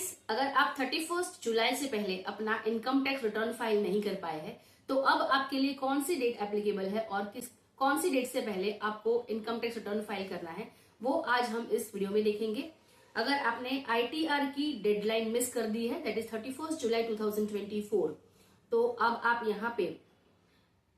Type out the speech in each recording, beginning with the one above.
Friends, अगर आप 31 जुलाई से पहले अपना इनकम टैक्स रिटर्न फाइल नहीं कर पाए हैं तो अब आपके लिए कौन सी डेट एप्लीकेबल है और कौन सी डेट से पहले आपको इनकम टैक्स रिटर्न फाइल करना है वो आज हम इस वीडियो में देखेंगे। अगर आपने आईटीआर की डेडलाइन मिस कर दी है, दैट इज 31 जुलाई 2024, तो अब आप यहाँ पे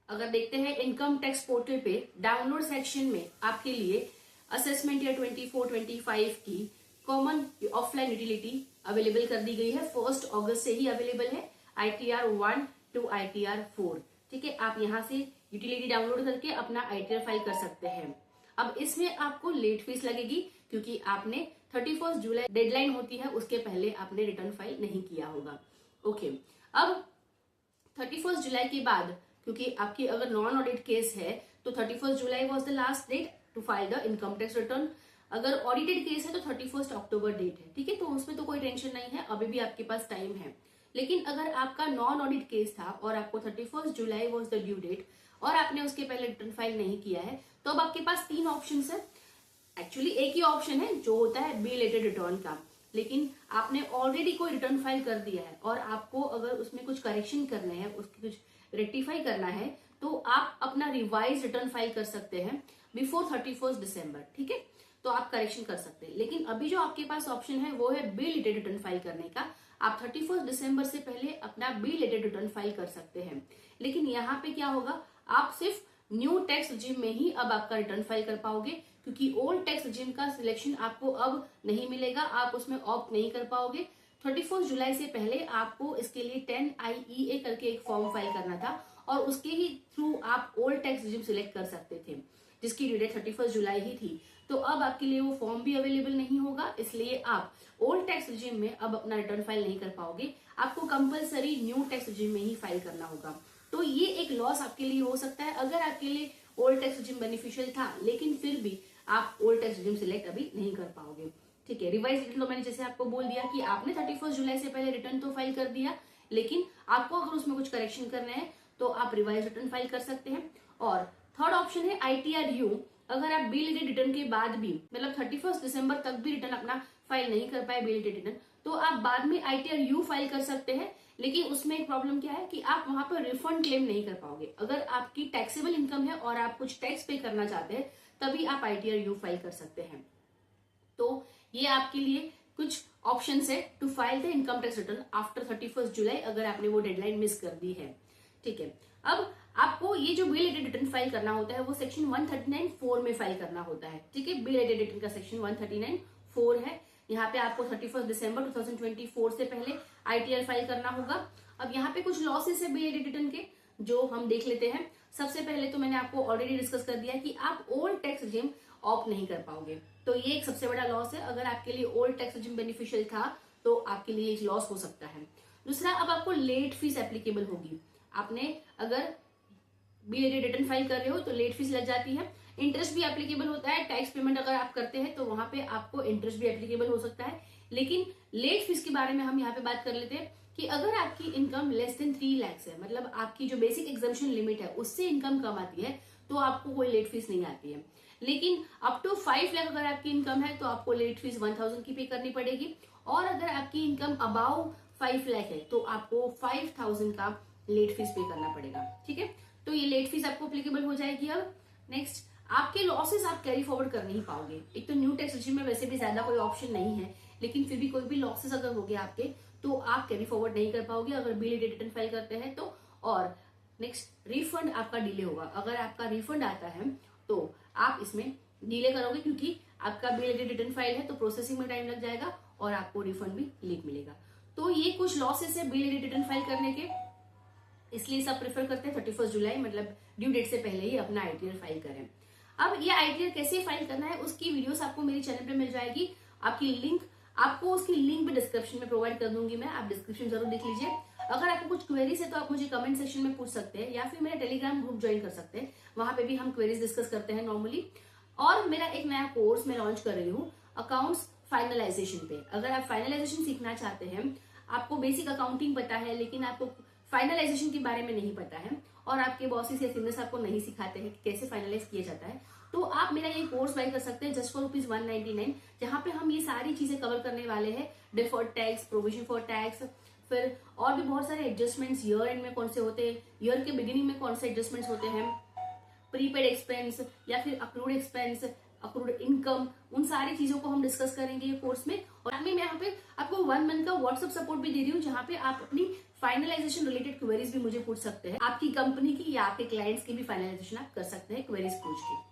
अगर देखते हैं इनकम टैक्स पोर्टल पे डाउनलोड सेक्शन में आपके लिए असेसमेंट ईयर 24-25 की कॉमन ऑफलाइन यूटिलिटी अवेलेबल कर दी गई है। 1 अगस्त से ही अवेलेबल है, ITR 1 to ITR 4। ठीक है, आप यहाँ से यूटिलिटी डाउनलोड करके अपना ITR फाइल कर सकते हैं। अब इसमें आपको लेट फीस लगेगी क्योंकि आपने 31 जुलाई डेडलाइन होती है, उसके पहले आपने रिटर्न फाइल नहीं किया होगा। ओके, अब 31 जुलाई के बाद क्योंकि आपकी अगर नॉन ऑडिट केस है तो 31 July was the last date to file the income tax return. अगर ऑडिटेड केस है तो 31 अक्टूबर डेट है। ठीक है, तो उसमें तो कोई टेंशन नहीं है, अभी भी आपके पास टाइम है। लेकिन अगर आपका नॉन ऑडिट केस था और आपको 31 July was the due date और आपने उसके पहले रिटर्न फाइल नहीं किया है तो अब आपके पास 3 ऑप्शन है। एक्चुअली एक ही ऑप्शन है जो होता है बी रिलेटेड रिटर्न का, लेकिन आपने ऑलरेडी कोई रिटर्न फाइल कर दिया है और आपको अगर उसमें कुछ करेक्शन करने हैं, उसकी कुछ रेक्टिफाई करना है तो आप अपना रिवाइज रिटर्न फाइल कर सकते हैं बिफोर 31 दिसंबर। ठीक है, तो आप करेक्शन कर सकते हैं। लेकिन अभी जो आपके पास ऑप्शन है वो है बी रिलेटेड रिटर्न फाइल करने का। आप 31 दिसंबर से पहले अपना बी रिलेटेड रिटर्न फाइल कर सकते हैं। लेकिन यहाँ पे क्या होगा, आप सिर्फ न्यू टैक्स रिजीम में ही अब आपका रिटर्न फाइल कर पाओगे क्योंकि ओल्ड टैक्स रिजीम का सिलेक्शन आपको अब नहीं मिलेगा, आप उसमें ऑप्ट नहीं कर पाओगे। 31 जुलाई से पहले आपको इसके लिए 10IEA करके एक फॉर्म फाइल करना था और उसके ही थ्रू आप ओल्ड टैक्स रिजीम सिलेक्ट कर सकते थे जिसकी ड्यू डेट 31 जुलाई ही थी। तो अब आपके लिए वो फॉर्म भी अवेलेबल नहीं होगा, इसलिए आप ओल्ड टैक्स रिजीम में अब अपना रिटर्न फाइल नहीं कर पाओगे। आपको कंपलसरी न्यू टैक्स रिजीम में ही फाइल करना होगा। तो ये एक लॉस आपके लिए हो सकता है अगर आपके लिए ओल्ड टैक्स रिजीम बेनिफिशियल था लेकिन फिर भी आप ओल्ड टैक्स रिजीम सिलेक्ट अभी नहीं कर पाओगे। ठीक है, रिवाइज रिटर्न तो मैंने जैसे आपको बोल दिया कि आपने 31 जुलाई से पहले रिटर्न तो फाइल कर दिया, लेकिन आपको अगर उसमें कुछ करेक्शन करने हैं तो आप रिवाइज रिटर्न फाइल कर सकते हैं। और थर्ड ऑप्शन है ITR U। अगर आप बी रिलेटेड रिटर्न के बाद भी मतलब 31 दिसंबर तक भी रिटर्न अपना फाइल नहीं कर पाए बी रिलेटेड रिटर्न, तो आप बाद में ITR U फाइल कर सकते हैं। लेकिन उसमें एक प्रॉब्लम क्या है कि आप वहां पर रिफंड क्लेम नहीं कर पाओगे। अगर आपकी टैक्सेबल इनकम है और आप कुछ टैक्स पे करना चाहते हैं तभी आप ITR U फाइल कर सकते हैं। तो ये आपके लिए कुछ ऑप्शन है to file the income tax return after 31 July अगर आपने वो डेडलाइन मिस कर दी है। ठीक है, अब आपको ये जो बी रिलेटेड रिटर्न फाइल करना होता है वो सेक्शन 139(4) में फाइल करना होता है। ठीक है, बी रिलेटेड रिटर्न का सेक्शन 139(4) है। यहाँ पे आपको 31 दिसंबर 2024 से पहले ITR फाइल करना होगा। अब यहाँ पे कुछ लॉसेस है बी रिलेटेड रिटर्न के जो हम देख लेते हैं। सबसे पहले तो मैंने आपको ऑलरेडी डिस्कस कर दिया कि आप ओल्ड टैक्स रिजीम ऑप्ट नहीं कर पाओगे, तो ये एक सबसे बड़ा लॉस है। अगर आपके लिए ओल्ड टैक्स रिजीम बेनिफिशियल था तो आपके लिए लॉस हो सकता है। दूसरा, अब आपको लेट फीस एप्लीकेबल होगी। आपने अगर बी रिलेटेड रिटर्न फाइल कर रहे हो तो लेट फीस लग जाती है। इंटरेस्ट भी एप्लीकेबल होता है, टैक्स पेमेंट अगर आप करते हैं तो वहां पे आपको इंटरेस्ट भी एप्लीकेबल हो सकता है। लेकिन लेट फीस के बारे में हम यहाँ पे बात कर लेते हैं कि अगर आपकी इनकम लेस देन 3 लाख है, मतलब आपकी जो बेसिक एग्जम्पशन लिमिट है उससे इनकम कम आती है तो आपको कोई लेट फीस नहीं आती है। लेकिन अप टू 5 लाख अगर आपकी इनकम है तो आपको लेट फीस 1000 की पे करनी पड़ेगी। और अगर आपकी इनकम अबाउ 5 लाख है तो आपको 5000 का लेट फीस पे करना पड़ेगा। ठीक है, तो ये लेट फीस आपको एप्लीकेबल हो जाएगी। अब नेक्स्ट, आपके लॉसेस आप कैरी फॉरवर्ड कर नहीं पाओगे। एक तो न्यू टैक्स रिजीम में वैसे भी ज्यादा कोई ऑप्शन नहीं है, लेकिन फिर भी कोई भी लॉसेस अगर हो गए आपके तो आप कैरी फॉरवर्ड नहीं कर पाओगे अगर बी रिलेटेड रिटर्न फाइल करते हैं तो। और नेक्स्ट, रिफंड आपका डिले होगा। अगर आपका रिफंड आता है तो आप इसमें डिले करोगे क्योंकि आपका बी रिलेटेड रिटर्न फाइल है तो प्रोसेसिंग में टाइम लग जाएगा और आपको रिफंड भी लेट मिलेगा। तो ये कुछ लॉसेस है बी रिलेटेड रिटर्न फाइल करने के, इसलिए सब प्रेफर करते हैं 31 जुलाई मतलब ड्यू डेट से पहले ही अपना ITR फाइल करें। अब ये ITR कैसे फाइल करना है उसकी वीडियोस आपको मेरे चैनल पे मिल जाएगी। आपको उसकी लिंक भी डिस्क्रिप्शन में प्रोवाइड कर दूंगी मैं, आप डिस्क्रिप्शन जरूर देख लीजिए। अगर आपको कुछ क्वेरीज है तो आप मुझे कमेंट सेक्शन में पूछ सकते हैं या फिर मेरा टेलीग्राम ग्रुप ज्वाइन कर सकते हैं, वहां पे भी हम क्वेरीज डिस्कस करते हैं नॉर्मली। और मेरा एक नया कोर्स मैं लॉन्च कर रही हूँ अकाउंट्स फाइनलाइजेशन पे। अगर आप फाइनलाइजेशन सीखना चाहते हैं, आपको बेसिक अकाउंटिंग पता है लेकिन आपको फाइनलाइजेशन के बारे में नहीं पता है और आपके बॉसेस या सीनियर्स आपको नहीं सिखाते हैं कि कैसे फाइनलाइज किया जाता है, तो आप मेरा ये कोर्स बाय कर सकते हैं जस्ट फॉर ₹199, जहां पे हम ये सारी चीजें कवर करने वाले हैं। Deferred tax, provision for tax, फिर और भी बहुत सारे एडजस्टमेंट्स ईयर एंड में कौन से होते हैं, ईयर के बिगिनिंग में कौन से एडजस्टमेंट्स होते हैं, प्रीपेड एक्सपेंस या फिर अक्रूड एक्सपेंस, अक्रूड इनकम, उन सारी चीजों को हम डिस्कस करेंगे ये कोर्स में। और मैं यहाँ पे आपको 1 मंथ का व्हाट्सएप सपोर्ट भी दे रही हूँ, जहाँ पे आप अपनी फाइनलाइजेशन रिलेटेड क्वेरीज भी मुझे पूछ सकते हैं। आपकी कंपनी की या आपके क्लाइंट्स की भी फाइनलाइजेशन आप कर सकते हैं क्वेरीज पूछ के।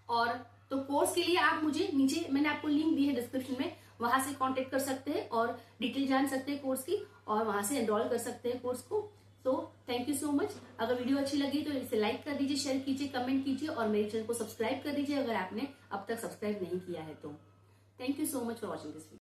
और तो कोर्स के लिए आप मुझे नीचे मैंने आपको लिंक दी है डिस्क्रिप्शन में, वहां से कांटेक्ट कर सकते हैं और डिटेल जान सकते हैं कोर्स की, और वहां से एनरोल कर सकते हैं कोर्स को। तो थैंक यू सो मच। अगर वीडियो अच्छी लगी तो इसे लाइक कर दीजिए, शेयर कीजिए, कमेंट कीजिए और मेरे चैनल को सब्सक्राइब कर दीजिए अगर आपने अब तक सब्सक्राइब नहीं किया है तो। Thank you so much for watching this video.